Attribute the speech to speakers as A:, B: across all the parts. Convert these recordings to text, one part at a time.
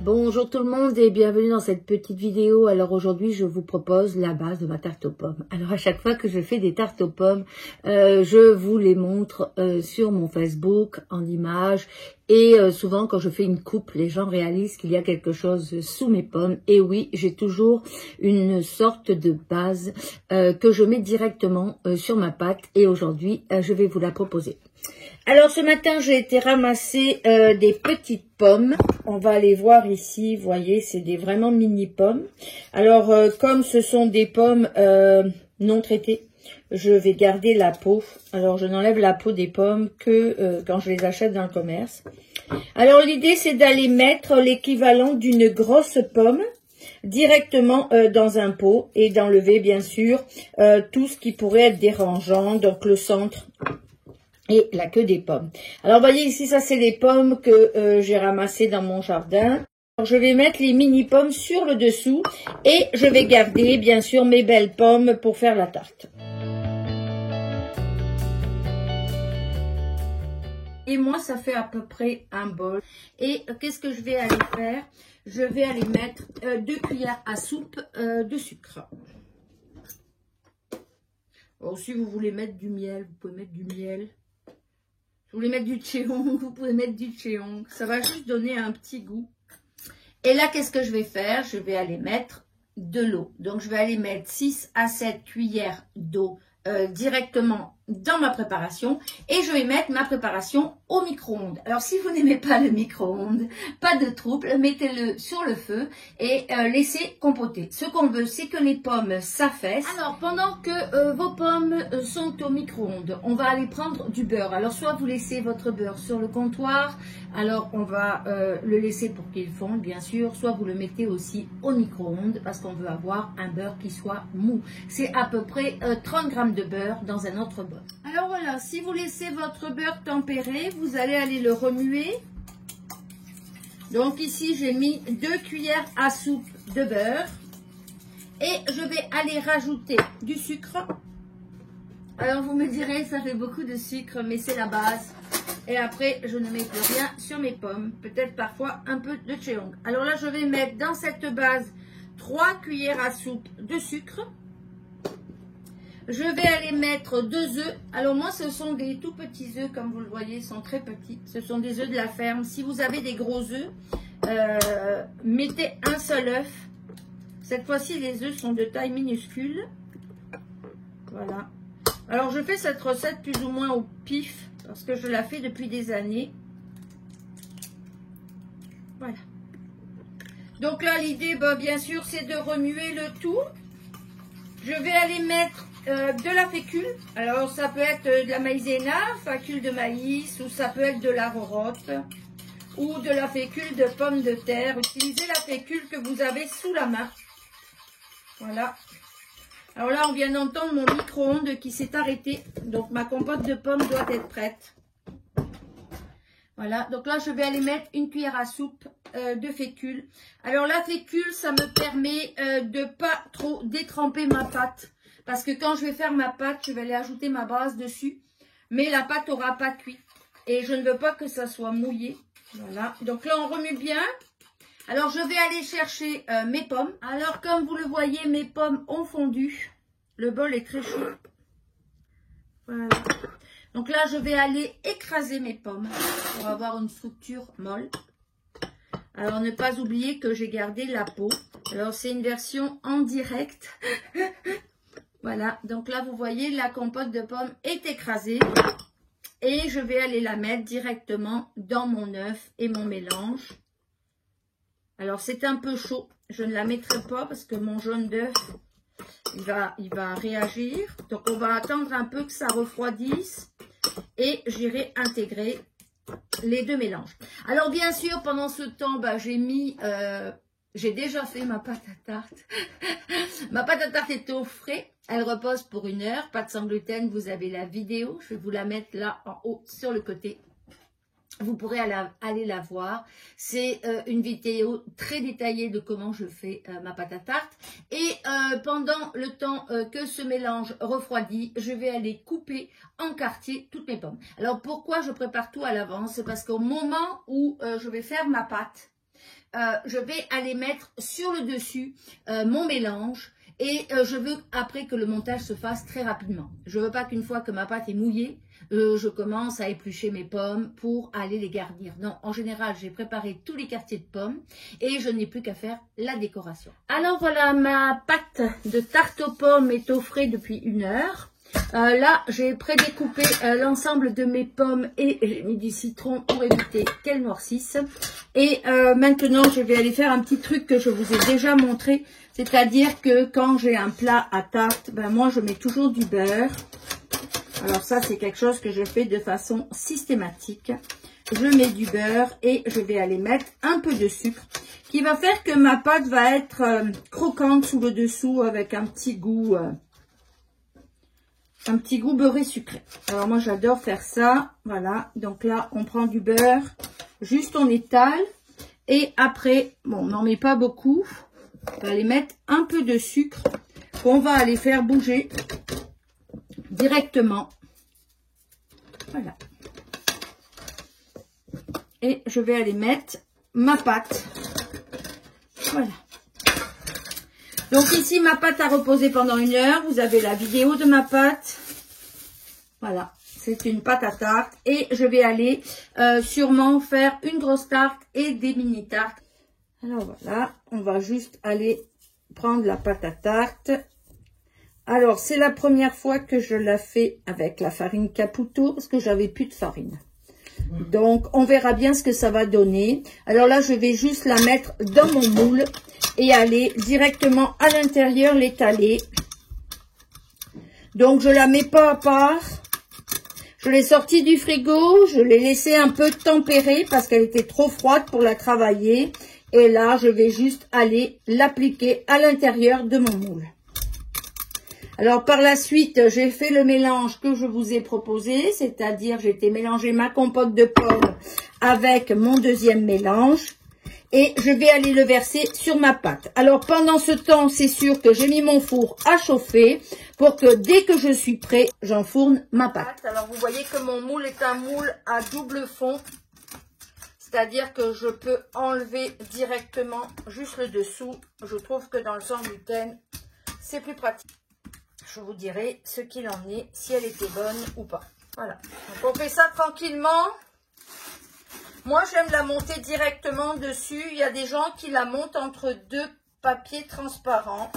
A: Bonjour tout le monde et bienvenue dans cette petite vidéo. Alors aujourd'hui je vous propose la base de ma tarte aux pommes. Alors à chaque fois que je fais des tartes aux pommes, je vous les montre sur mon Facebook en images. Et souvent quand je fais une coupe, les gens réalisent qu'il y a quelque chose sous mes pommes. Et oui, j'ai toujours une sorte de base que je mets directement sur ma pâte. Et aujourd'hui, je vais vous la proposer. Alors ce matin, j'ai été ramasser des petites pommes. On va aller voir ici, vous voyez, c'est des vraiment mini pommes. Alors comme ce sont des pommes non traitées, je vais garder la peau. Alors je n'enlève la peau des pommes que quand je les achète dans le commerce. Alors l'idée c'est d'aller mettre l'équivalent d'une grosse pomme directement dans un pot et d'enlever bien sûr tout ce qui pourrait être dérangeant, donc le centre et la queue des pommes. Alors vous voyez ici, ça c'est les pommes que j'ai ramassées dans mon jardin. Alors, je vais mettre les mini pommes sur le dessous et je vais garder bien sûr mes belles pommes pour faire la tarte. Et moi ça fait à peu près un bol. Et qu'est-ce que je vais aller faire? Je vais aller mettre 2 cuillères à soupe de sucre. Alors, si vous voulez mettre du miel, vous pouvez mettre du miel. Si vous voulez mettre du tchéong, vous pouvez mettre du tchéong. Ça va juste donner un petit goût. Et là, qu'est-ce que je vais faire? Je vais aller mettre de l'eau. Donc, je vais aller mettre 6 à 7 cuillères d'eau directement dans ma préparation. Et je vais mettre ma préparation au micro-ondes. Alors, si vous n'aimez pas le micro-ondes, pas de trouble, mettez-le sur le feu et laissez compoter. Ce qu'on veut, c'est que les pommes s'affaissent. Alors, pendant que vos pommes sont au micro-ondes, on va aller prendre du beurre. Alors, soit vous laissez votre beurre sur le comptoir, alors on va le laisser pour qu'il fonde, bien sûr. Soit vous le mettez aussi au micro-ondes parce qu'on veut avoir un beurre qui soit mou. C'est à peu près 30 grammes de beurre dans un autre bol. Alors voilà, si vous laissez votre beurre tempérer, vous allez aller le remuer. Donc ici, j'ai mis 2 cuillères à soupe de beurre. Et je vais aller rajouter du sucre. Alors vous me direz, ça fait beaucoup de sucre, mais c'est la base. Et après, je ne mets plus rien sur mes pommes. Peut-être parfois un peu de tchéong. Alors là, je vais mettre dans cette base 3 cuillères à soupe de sucre. Je vais aller mettre 2 œufs. Alors moi, ce sont des tout petits œufs, comme vous le voyez, ils sont très petits. Ce sont des œufs de la ferme. Si vous avez des gros œufs, mettez un seul œuf. Cette fois-ci, les œufs sont de taille minuscule. Voilà. Alors, je fais cette recette plus ou moins au pif, parce que je la fais depuis des années. Voilà. Donc là, l'idée, bien sûr, c'est de remuer le tout. Je vais aller mettre de la fécule. Alors, ça peut être de la maïzena, fécule de maïs, ou ça peut être de la rorotte, ou de la fécule de pommes de terre. Utilisez la fécule que vous avez sous la main. Voilà. Alors là, on vient d'entendre mon micro-ondes qui s'est arrêté. Donc, ma compote de pommes doit être prête. Voilà. Donc là, je vais aller mettre 1 cuillère à soupe de fécule. Alors, la fécule, ça me permet de pas trop détremper ma pâte. Parce que quand je vais faire ma pâte, je vais aller ajouter ma base dessus. Mais la pâte n'aura pas cuit. Et je ne veux pas que ça soit mouillé. Voilà. Donc là, on remue bien. Alors, je vais aller chercher mes pommes. Alors, comme vous le voyez, mes pommes ont fondu. Le bol est très chaud. Voilà. Donc là, je vais aller écraser mes pommes pour avoir une structure molle. Alors, ne pas oublier que j'ai gardé la peau. Alors, c'est une version en direct. Voilà. Donc là, vous voyez, la compote de pommes est écrasée. Et je vais aller la mettre directement dans mon œuf et mon mélange. Alors, c'est un peu chaud. Je ne la mettrai pas parce que mon jaune d'œuf, il va réagir. Donc, on va attendre un peu que ça refroidisse. Et j'irai intégrer les deux mélanges. Alors, bien sûr, pendant ce temps, j'ai déjà fait ma pâte à tarte. Ma pâte à tarte est au frais. Elle repose pour 1 heure. Pâte sans gluten, vous avez la vidéo. Je vais vous la mettre là en haut sur le côté. Vous pourrez aller la voir. C'est une vidéo très détaillée de comment je fais ma pâte à tarte. Et pendant le temps que ce mélange refroidit, je vais aller couper en quartier toutes mes pommes. Alors pourquoi je prépare tout à l'avance? C'est parce qu'au moment où je vais faire ma pâte, je vais aller mettre sur le dessus mon mélange. Et je veux après que le montage se fasse très rapidement. Je veux pas qu'une fois que ma pâte est mouillée, je commence à éplucher mes pommes pour aller les garnir. Non, en général, j'ai préparé tous les quartiers de pommes et je n'ai plus qu'à faire la décoration. Alors voilà, ma pâte de tarte aux pommes est au frais depuis 1 heure. Là, j'ai prédécoupé l'ensemble de mes pommes et j'ai mis du citron pour éviter qu'elles noircissent. Et maintenant, je vais aller faire un petit truc que je vous ai déjà montré. C'est-à-dire que quand j'ai un plat à tarte, ben moi, je mets toujours du beurre. Alors ça, c'est quelque chose que je fais de façon systématique. Je mets du beurre et je vais aller mettre un peu de sucre qui va faire que ma pâte va être croquante sous le dessous avec un petit goût beurré sucré. Alors moi j'adore faire ça. Voilà, donc là on prend du beurre, juste on étale et après, bon on n'en met pas beaucoup, on va aller mettre un peu de sucre qu'on va aller faire bouger directement. Voilà. Et je vais aller mettre ma pâte. Voilà. Donc ici, ma pâte a reposé pendant 1 heure. Vous avez la vidéo de ma pâte. Voilà, c'est une pâte à tarte. Et je vais aller sûrement faire une grosse tarte et des mini tartes. Alors voilà, on va juste aller prendre la pâte à tarte. Alors, c'est la première fois que je la fais avec la farine Caputo parce que j'avais plus de farine. Donc, on verra bien ce que ça va donner. Alors là, je vais juste la mettre dans mon moule et aller directement à l'intérieur l'étaler. Donc, je la mets pas à part. Je l'ai sortie du frigo. Je l'ai laissée un peu tempérer parce qu'elle était trop froide pour la travailler. Et là, je vais juste aller l'appliquer à l'intérieur de mon moule. Alors, par la suite, j'ai fait le mélange que je vous ai proposé, c'est-à-dire j'ai été mélanger ma compote de pommes avec mon deuxième mélange et je vais aller le verser sur ma pâte. Alors, pendant ce temps, c'est sûr que j'ai mis mon four à chauffer pour que dès que je suis prêt, j'enfourne ma pâte. Alors, vous voyez que mon moule est un moule à double fond, c'est-à-dire que je peux enlever directement juste le dessous. Je trouve que dans le sans-gluten, c'est plus pratique. Je vous dirai ce qu'il en est, si elle était bonne ou pas. Voilà. Donc on fait ça tranquillement. Moi, j'aime la monter directement dessus. Il y a des gens qui la montent entre 2 papiers transparents.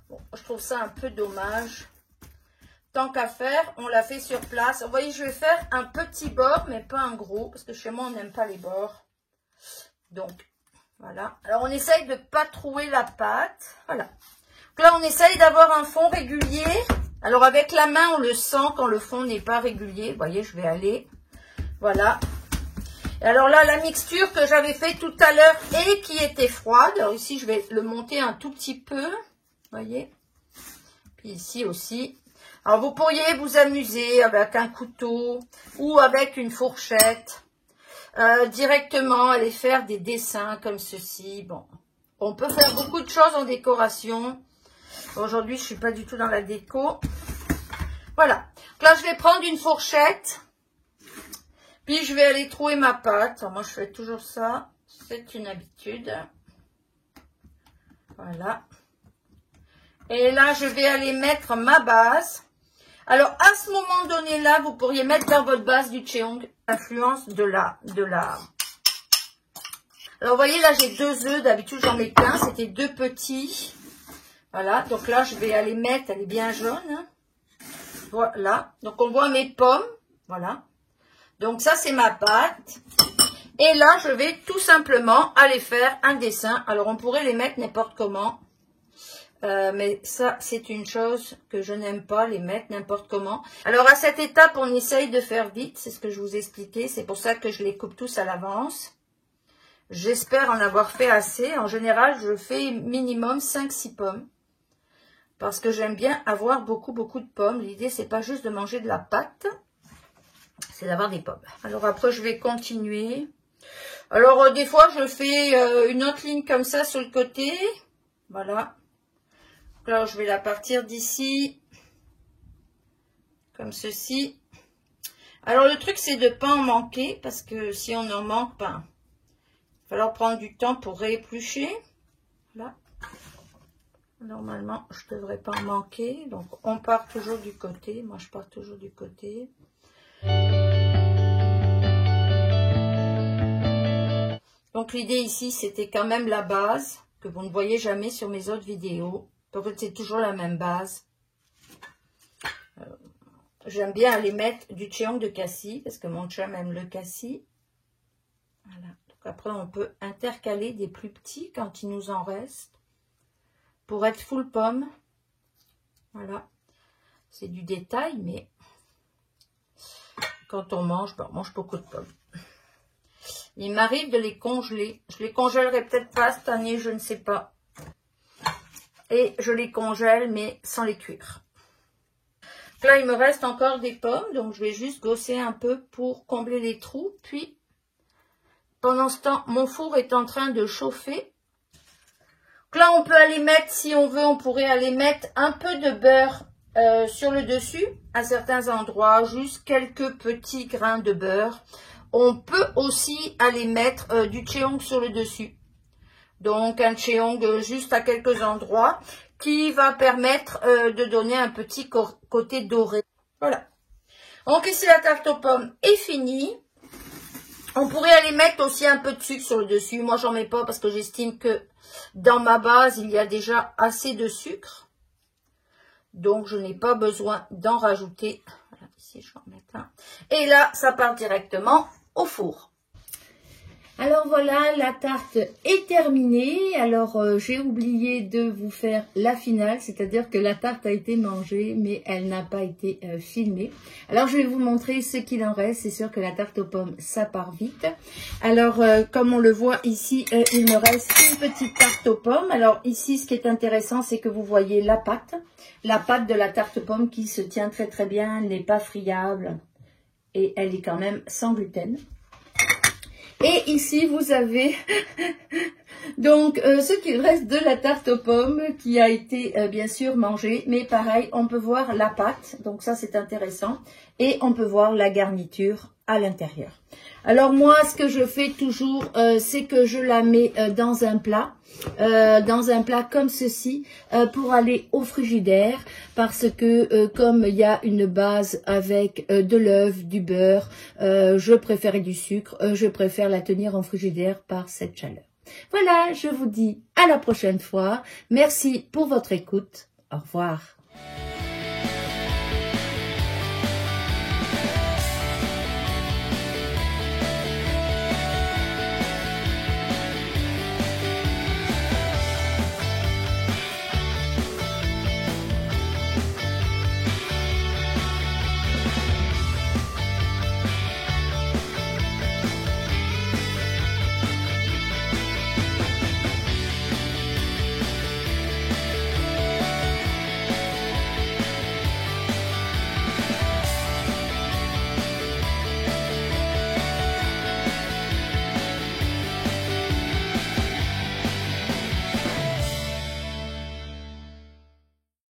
A: Bon, je trouve ça un peu dommage. Tant qu'à faire, on la fait sur place. Vous voyez, je vais faire un petit bord, mais pas un gros, parce que chez moi, on n'aime pas les bords. Donc, voilà. Alors, on essaye de ne pas trouer la pâte. Voilà. Là, on essaye d'avoir un fond régulier. Alors, avec la main, on le sent quand le fond n'est pas régulier. Vous voyez, je vais aller. Voilà. Et alors là, la mixture que j'avais fait tout à l'heure et qui était froide. Alors ici, je vais le monter un tout petit peu. Vous voyez. Puis ici aussi. Alors, vous pourriez vous amuser avec un couteau ou avec une fourchette. Directement, aller faire des dessins comme ceci. Bon, on peut faire beaucoup de choses en décoration. Aujourd'hui, je ne suis pas du tout dans la déco. Voilà. Donc là, je vais prendre une fourchette. Puis, je vais aller trouer ma pâte. Alors, moi, je fais toujours ça. C'est une habitude. Voilà. Et là, je vais aller mettre ma base. Alors, à ce moment donné-là, vous pourriez mettre dans votre base du Cheong. L'influence de la... Alors, vous voyez, là, j'ai 2 œufs. D'habitude, j'en mets plein. C'était 2 petits. Voilà, donc là, je vais aller mettre, elle est bien jaune. Hein. Voilà, donc on voit mes pommes. Voilà. Donc ça, c'est ma pâte. Et là, je vais tout simplement aller faire un dessin. Alors, on pourrait les mettre n'importe comment. Mais ça, c'est une chose que je n'aime pas, les mettre n'importe comment. Alors, à cette étape, on essaye de faire vite. C'est ce que je vous ai expliqué. C'est pour ça que je les coupe tous à l'avance. J'espère en avoir fait assez. En général, je fais minimum 5-6 pommes. Parce que j'aime bien avoir beaucoup de pommes. L'idée, c'est pas juste de manger de la pâte, c'est d'avoir des pommes. Alors après, je vais continuer. Alors, des fois, je fais une autre ligne comme ça sur le côté. Voilà. Alors, je vais la partir d'ici. Comme ceci. Alors, le truc, c'est de ne pas en manquer. Parce que si on en manque, ben, falloir prendre du temps pour rééplucher. Là. Normalement, je ne devrais pas en manquer. Donc, on part toujours du côté. Moi, je pars toujours du côté. Donc, l'idée ici, c'était quand même la base que vous ne voyez jamais sur mes autres vidéos. Donc, c'est toujours la même base. J'aime bien aller mettre du cheong de cassis parce que mon chum aime le cassis. Voilà. Donc, après, on peut intercaler des plus petits quand il nous en reste. Pour être full pomme, voilà, c'est du détail, mais quand on mange, ben, on mange beaucoup de pommes. Il m'arrive de les congeler. Je les congèlerai peut-être pas cette année, je ne sais pas. Et je les congèle, mais sans les cuire. Là, il me reste encore des pommes, donc je vais juste gosser un peu pour combler les trous. Puis, pendant ce temps, mon four est en train de chauffer. Donc là, on peut aller mettre, si on veut, on pourrait aller mettre un peu de beurre sur le dessus, à certains endroits, juste quelques petits grains de beurre. On peut aussi aller mettre du cheong sur le dessus. Donc, un cheong juste à quelques endroits qui va permettre de donner un petit côté doré. Voilà. Donc, ici, la tarte aux pommes est finie. On pourrait aller mettre aussi un peu de sucre sur le dessus. Moi, j'en mets pas parce que j'estime que dans ma base, il y a déjà assez de sucre. Donc, je n'ai pas besoin d'en rajouter. Voilà, ici, je vais en mettre un. Et là, ça part directement au four. Alors voilà, la tarte est terminée. Alors j'ai oublié de vous faire la finale, c'est-à-dire que la tarte a été mangée, mais elle n'a pas été filmée. Alors je vais vous montrer ce qu'il en reste. C'est sûr que la tarte aux pommes, ça part vite. Alors comme on le voit ici, il me reste une petite tarte aux pommes. Alors ici, ce qui est intéressant, c'est que vous voyez la pâte de la tarte aux pommes qui se tient très très bien, elle n'est pas friable et elle est quand même sans gluten. Et ici, vous avez donc ce qu'il reste de la tarte aux pommes qui a été bien sûr mangée. Mais pareil, on peut voir la pâte. Donc ça, c'est intéressant. Et on peut voir la garniture à l'intérieur. Alors moi, ce que je fais toujours, c'est que je la mets dans un plat comme ceci, pour aller au frigidaire, parce que comme il y a une base avec de l'œuf, du beurre, je préfère du sucre, je préfère la tenir en frigidaire par cette chaleur. Voilà, je vous dis à la prochaine fois. Merci pour votre écoute. Au revoir.